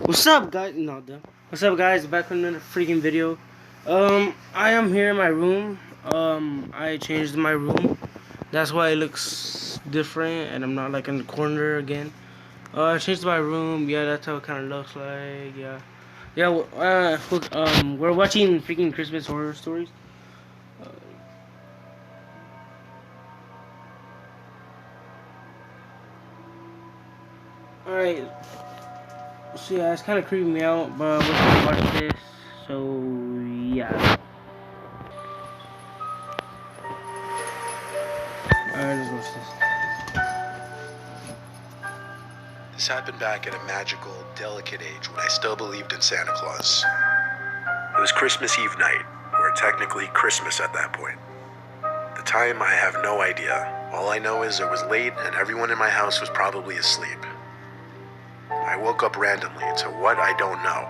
What's up, guys? No, duh. What's up, guys? Back with another freaking video. I am here in my room. I changed my room. That's why it looks different, and I'm not like in the corner again. I changed my room. Yeah, that's how it kind of looks like. Yeah, yeah. We're watching freaking Christmas horror stories. All right. So yeah, it's kind of creeping me out, but we're gonna watch this. So yeah. Alright, let's watch this. This happened back at a magical, delicate age when I still believed in Santa Claus. It was Christmas Eve night, or technically Christmas at that point. The time, I have no idea. All I know is it was late and everyone in my house was probably asleep. I woke up randomly to what I don't know,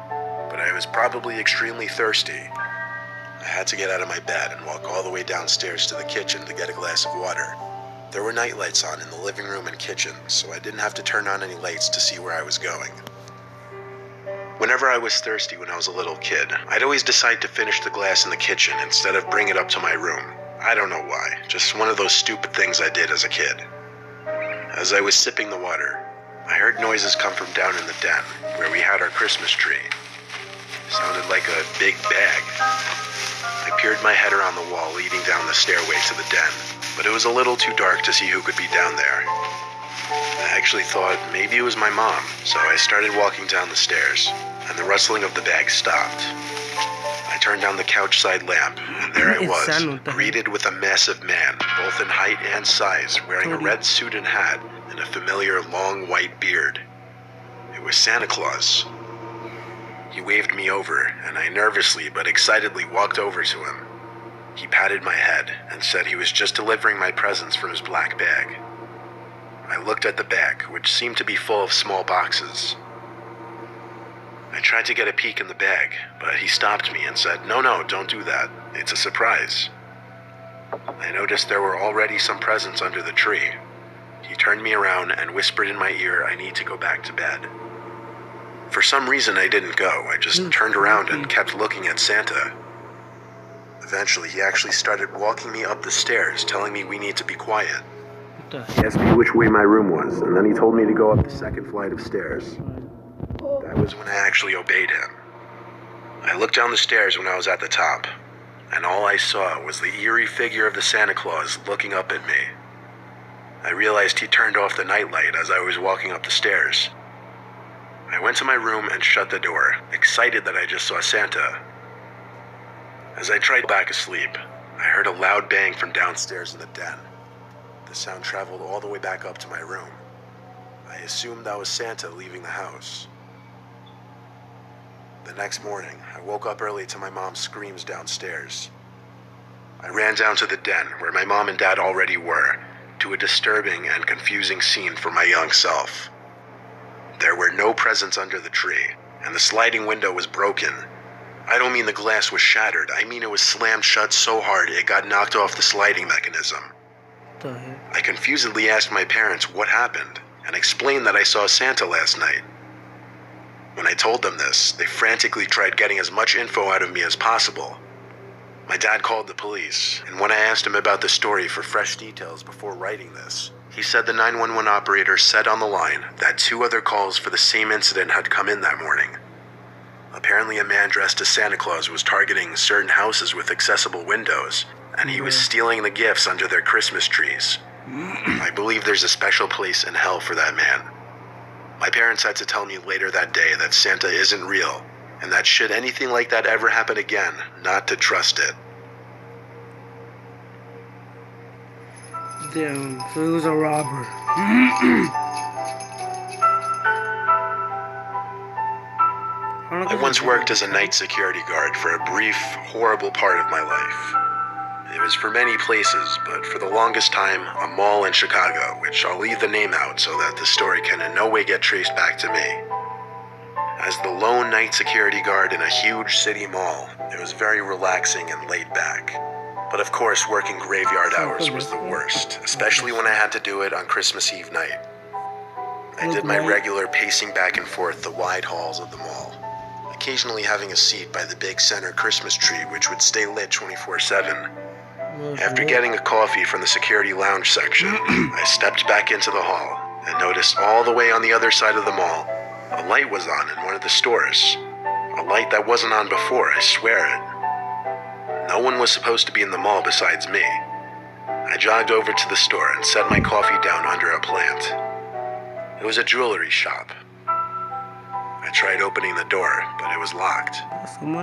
but I was probably extremely thirsty. I had to get out of my bed and walk all the way downstairs to the kitchen to get a glass of water. There were night lights on in the living room and kitchen, so I didn't have to turn on any lights to see where I was going. Whenever I was thirsty when I was a little kid, I'd always decide to finish the glass in the kitchen instead of bring it up to my room. I don't know why, just one of those stupid things I did as a kid. As I was sipping the water, I heard noises come from down in the den, where we had our Christmas tree. It sounded like a big bag. I peered my head around the wall leading down the stairway to the den, but it was a little too dark to see who could be down there. I actually thought maybe it was my mom, so I started walking down the stairs, and the rustling of the bag stopped. I turned down the couch side lamp, and there I was, greeted with a massive man, both in height and size, wearing a red suit and hat, and a familiar long white beard. It was Santa Claus. He waved me over, and I nervously but excitedly walked over to him. He patted my head and said he was just delivering my presents from his black bag. I looked at the bag, which seemed to be full of small boxes. I tried to get a peek in the bag, but he stopped me and said, "No, don't do that. It's a surprise." I noticed there were already some presents under the tree. He turned me around and whispered in my ear I need to go back to bed. For some reason I didn't go. I just turned around and kept looking at Santa. Eventually, he actually started walking me up the stairs, telling me we need to be quiet. He asked me which way my room was, and then he told me to go up the second flight of stairs. That was when I actually obeyed him. I looked down the stairs when I was at the top, and all I saw was the eerie figure of the Santa Claus looking up at me. I realized he turned off the nightlight as I was walking up the stairs. I went to my room and shut the door, excited that I just saw Santa. As I tried back asleep, I heard a loud bang from downstairs in the den. The sound traveled all the way back up to my room. I assumed that was Santa leaving the house. The next morning, I woke up early to my mom's screams downstairs. I ran down to the den, where my mom and dad already were, to a disturbing and confusing scene for my young self. There were no presents under the tree, and the sliding window was broken. I don't mean the glass was shattered, I mean it was slammed shut so hard it got knocked off the sliding mechanism. I confusedly asked my parents what happened, and explained that I saw Santa last night. When I told them this, they frantically tried getting as much info out of me as possible. My dad called the police, and when I asked him about the story for fresh details before writing this, he said the 911 operator said on the line that 2 other calls for the same incident had come in that morning. Apparently a man dressed as Santa Claus was targeting certain houses with accessible windows, and he was stealing the gifts under their Christmas trees. I believe there's a special place in hell for that man. My parents had to tell me later that day that Santa isn't real, and that should anything like that ever happen again, not to trust it. Damn, so he was a robber. I once worked as a night security guard for a brief, horrible part of my life. It was for many places, but for the longest time, a mall in Chicago, which I'll leave the name out so that the story can in no way get traced back to me. As the lone night security guard in a huge city mall, it was very relaxing and laid back. But of course, working graveyard hours was the worst, especially when I had to do it on Christmas Eve night. I did my regular pacing back and forth the wide halls of the mall, occasionally having a seat by the big center Christmas tree, which would stay lit 24/7. After getting a coffee from the security lounge section, I stepped back into the hall and noticed all the way on the other side of the mall, a light was on in one of the stores. A light that wasn't on before, I swear it. No one was supposed to be in the mall besides me. I jogged over to the store and set my coffee down under a plant. It was a jewelry shop. I tried opening the door, but it was locked.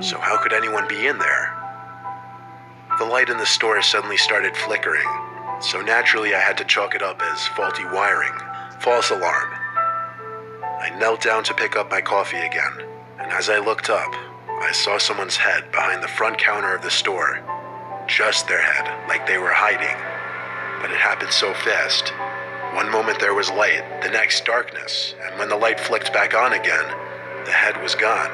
So how could anyone be in there? The light in the store suddenly started flickering, so naturally I had to chalk it up as faulty wiring, false alarm. I knelt down to pick up my coffee again, and as I looked up, I saw someone's head behind the front counter of the store. Just their head, like they were hiding. But it happened so fast. One moment there was light, the next darkness, and when the light flicked back on again, the head was gone.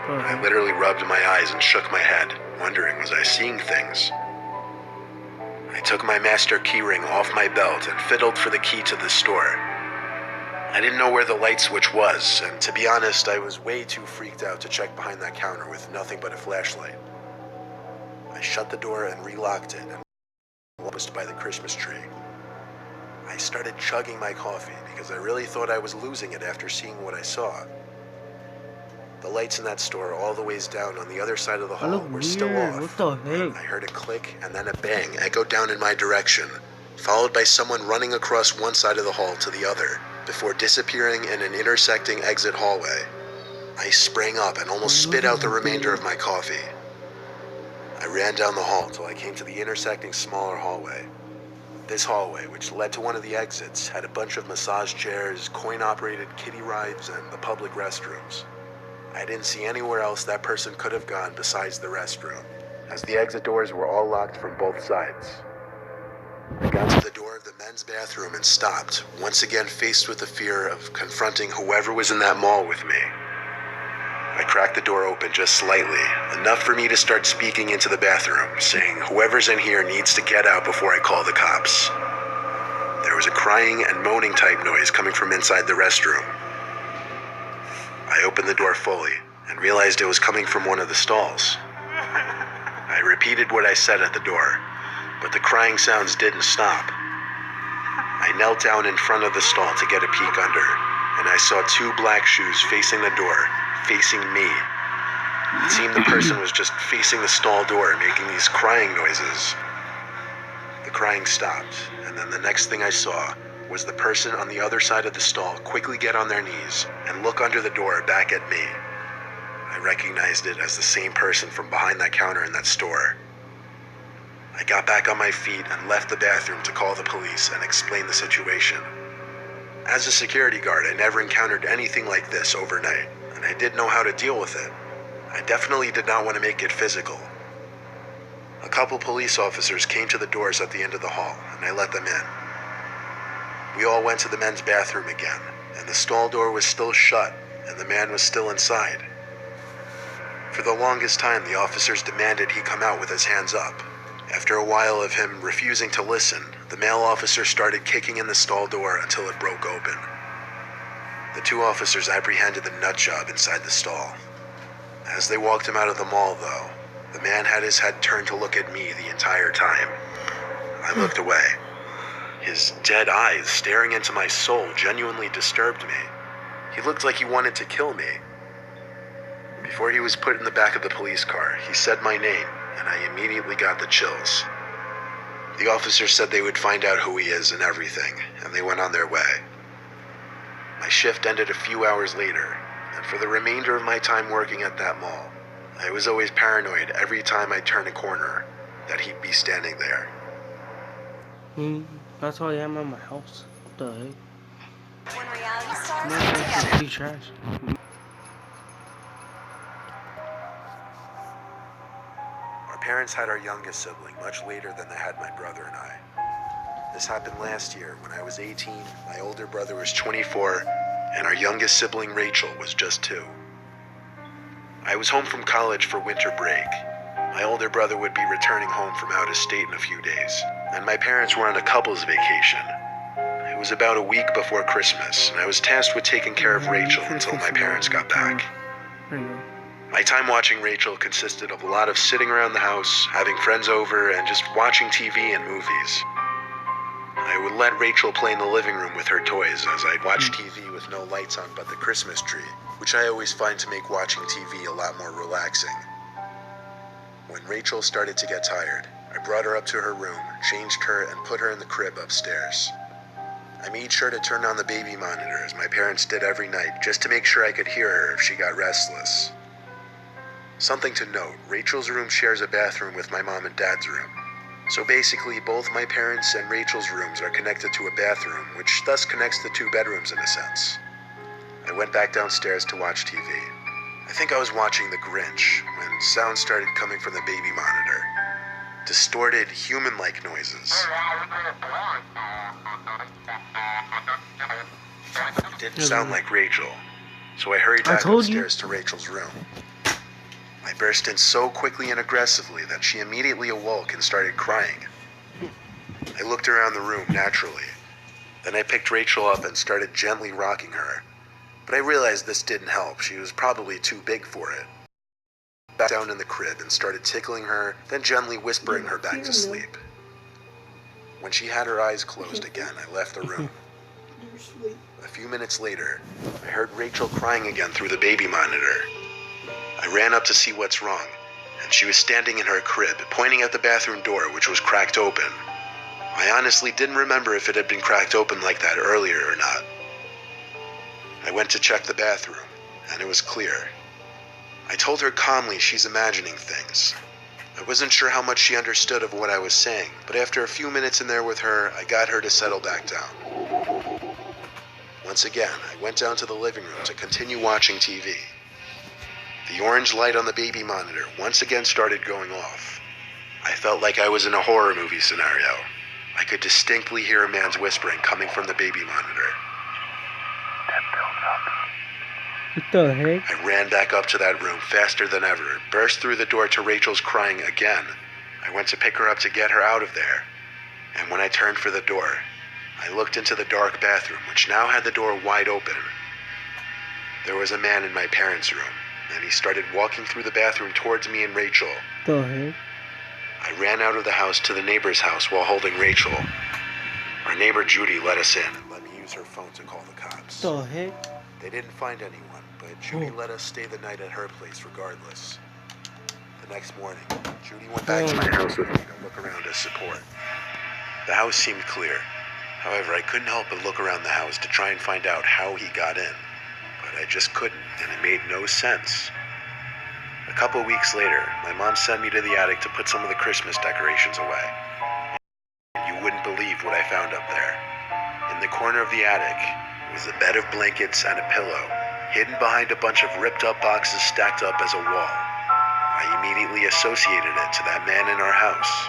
I literally rubbed my eyes and shook my head, wondering was I seeing things. I took my master keyring off my belt and fiddled for the key to the store. I didn't know where the light switch was, and to be honest, I was way too freaked out to check behind that counter with nothing but a flashlight. I shut the door and relocked it and was by the Christmas tree. I started chugging my coffee because I really thought I was losing it after seeing what I saw. The lights in that store all the ways down on the other side of the hall were still off. What the heck? I heard a click and then a bang echoed down in my direction, followed by someone running across one side of the hall to the other, before disappearing in an intersecting exit hallway. I sprang up and almost spit out the remainder of my coffee. I ran down the hall till I came to the intersecting smaller hallway. This hallway, which led to one of the exits, had a bunch of massage chairs, coin-operated kiddie rides, and the public restrooms. I didn't see anywhere else that person could have gone besides the restroom, as the exit doors were all locked from both sides. I got to the door of the men's bathroom and stopped, once again faced with the fear of confronting whoever was in that mall with me. I cracked the door open just slightly, enough for me to start speaking into the bathroom, saying whoever's in here needs to get out before I call the cops. There was a crying and moaning type noise coming from inside the restroom. I opened the door fully and realized it was coming from one of the stalls. I repeated what I said at the door, but the crying sounds didn't stop. I knelt down in front of the stall to get a peek under, and I saw two black shoes facing the door, facing me. It seemed the person was just facing the stall door, making these crying noises. The crying stopped, and then the next thing I saw was the person on the other side of the stall quickly get on their knees and look under the door back at me. I recognized it as the same person from behind that counter in that store. I got back on my feet and left the bathroom to call the police and explain the situation. As a security guard, I never encountered anything like this overnight, and I did know how to deal with it. I definitely did not want to make it physical. A couple police officers came to the doors at the end of the hall, and I let them in. We all went to the men's bathroom again, and the stall door was still shut, and the man was still inside. For the longest time, the officers demanded he come out with his hands up. After a while of him refusing to listen, the male officer started kicking in the stall door until it broke open. The two officers apprehended the nut job inside the stall. As they walked him out of the mall, though, the man had his head turned to look at me the entire time. I looked away. His dead eyes staring into my soul genuinely disturbed me. He looked like he wanted to kill me. Before he was put in the back of the police car, he said my name, and I immediately got the chills. The officers said they would find out who he is and everything, and they went on their way. My shift ended a few hours later, and for the remainder of my time working at that mall, I was always paranoid every time I turned a corner that he'd be standing there. That's why I'm at my house. What the heck? When reality stars Man, come that's together. pretty trash. Our parents had our youngest sibling much later than they had my brother and I. This happened last year when I was 18, my older brother was 24, and our youngest sibling Rachel was just 2. I was home from college for winter break. My older brother would be returning home from out of state in a few days, and my parents were on a couple's vacation. It was about a week before Christmas, and I was tasked with taking care of Rachel until my parents got back. My time watching Rachel consisted of a lot of sitting around the house, having friends over, and just watching TV and movies. I would let Rachel play in the living room with her toys as I'd watch TV with no lights on but the Christmas tree, which I always find to make watching TV a lot more relaxing. When Rachel started to get tired, I brought her up to her room, changed her, and put her in the crib upstairs. I made sure to turn on the baby monitor as my parents did every night just to make sure I could hear her if she got restless. Something to note, Rachel's room shares a bathroom with my mom and dad's room. So basically, both my parents' and Rachel's rooms are connected to a bathroom, which thus connects the two bedrooms in a sense. I went back downstairs to watch TV. I think I was watching The Grinch when sounds started coming from the baby monitor. Distorted, human-like noises. It didn't sound like Rachel, so I hurried back upstairs to Rachel's room. I burst in so quickly and aggressively that she immediately awoke and started crying. I looked around the room naturally. Then I picked Rachel up and started gently rocking her. But I realized this didn't help. She was probably too big for it. Back down in the crib and started tickling her, then gently whispering her back to sleep. When she had her eyes closed again, I left the room. A few minutes later, I heard Rachel crying again through the baby monitor. I ran up to see what's wrong, and she was standing in her crib, pointing at the bathroom door, which was cracked open. I honestly didn't remember if it had been cracked open like that earlier or not. I went to check the bathroom, and it was clear. I told her calmly she's imagining things. I wasn't sure how much she understood of what I was saying, but after a few minutes in there with her, I got her to settle back down. Once again, I went down to the living room to continue watching TV. The orange light on the baby monitor once again started going off. I felt like I was in a horror movie scenario. I could distinctly hear a man's whispering coming from the baby monitor. What the heck? I ran back up to that room faster than ever, burst through the door to Rachel's crying again. I went to pick her up to get her out of there. And when I turned for the door, I looked into the dark bathroom, which now had the door wide open. There was a man in my parents' room, and he started walking through the bathroom towards me and Rachel. The heck? I ran out of the house to the neighbor's house while holding Rachel. Our neighbor Judy let us in and let me use her phone to call the cops. The heck? They didn't find anyone, but Judy let us stay the night at her place regardless. The next morning, Judy went back to my house with me to look around as support. The house seemed clear. However, I couldn't help but look around the house to try and find out how he got in. But I just couldn't, and it made no sense. A couple weeks later, my mom sent me to the attic to put some of the Christmas decorations away. And you wouldn't believe what I found up there. In the corner of the attic was a bed of blankets and a pillow, hidden behind a bunch of ripped up boxes stacked up as a wall. I immediately associated it to that man in our house.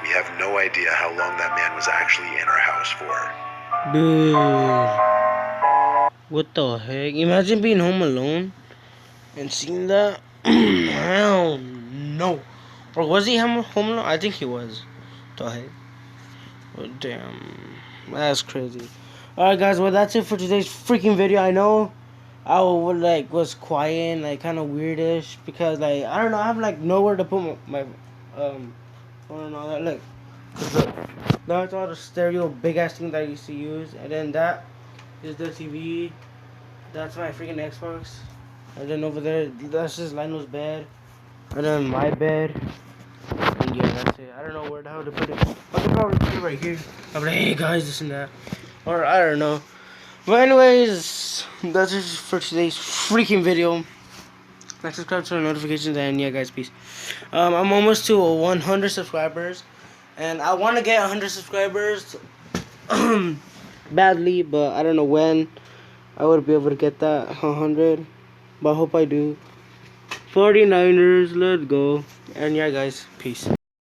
We have no idea how long that man was actually in our house for. Dude. What the heck? Imagine being home alone and seeing that. Hell no. Or was he home alone? I think he was. The heck? Oh, damn. That's crazy. Alright guys, well that's it for today's freaking video. I know I was quiet and kind of weirdish because I don't know, I have nowhere to put my phone and all that. Look, that's all the stereo big ass thing that I used to use, and then that is the TV. That's my freaking Xbox, and then over there that's just Lionel's bed, and then my bed. And yeah, that's it. I don't know where the hell to put it. I could probably put it right here. I'm like, hey guys, this and that. Or I don't know. But anyways, that's it for today's freaking video. Like, subscribe to the notifications, and yeah guys, peace. I'm almost to 100 subscribers. And I want to get 100 subscribers badly, but I don't know when I would be able to get that 100. But I hope I do. 49ers, let's go. And yeah guys, peace.